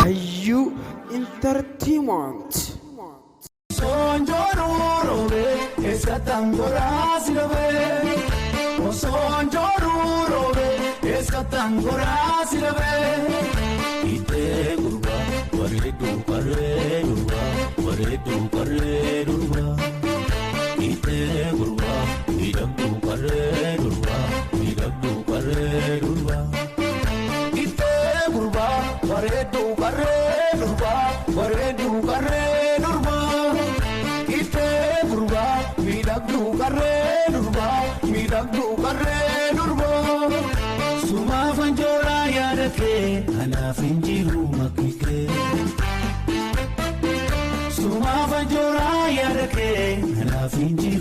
Hayyuu Entertainment. Sonjoro robe eskatangora silobe. Sonjoro robe eskatangora silobe. Ite gurba waredu karerurba waredu karerurba. Ite gurba idamdu karerurba idamdu karerurba. Ite gurba waredu karerurba waredu karerurba. Ite gurba idamdu karerurba idamdu karerurba. Suma fanjora yarake ana finjiru makike. Suma fanjora yarake ana finjiru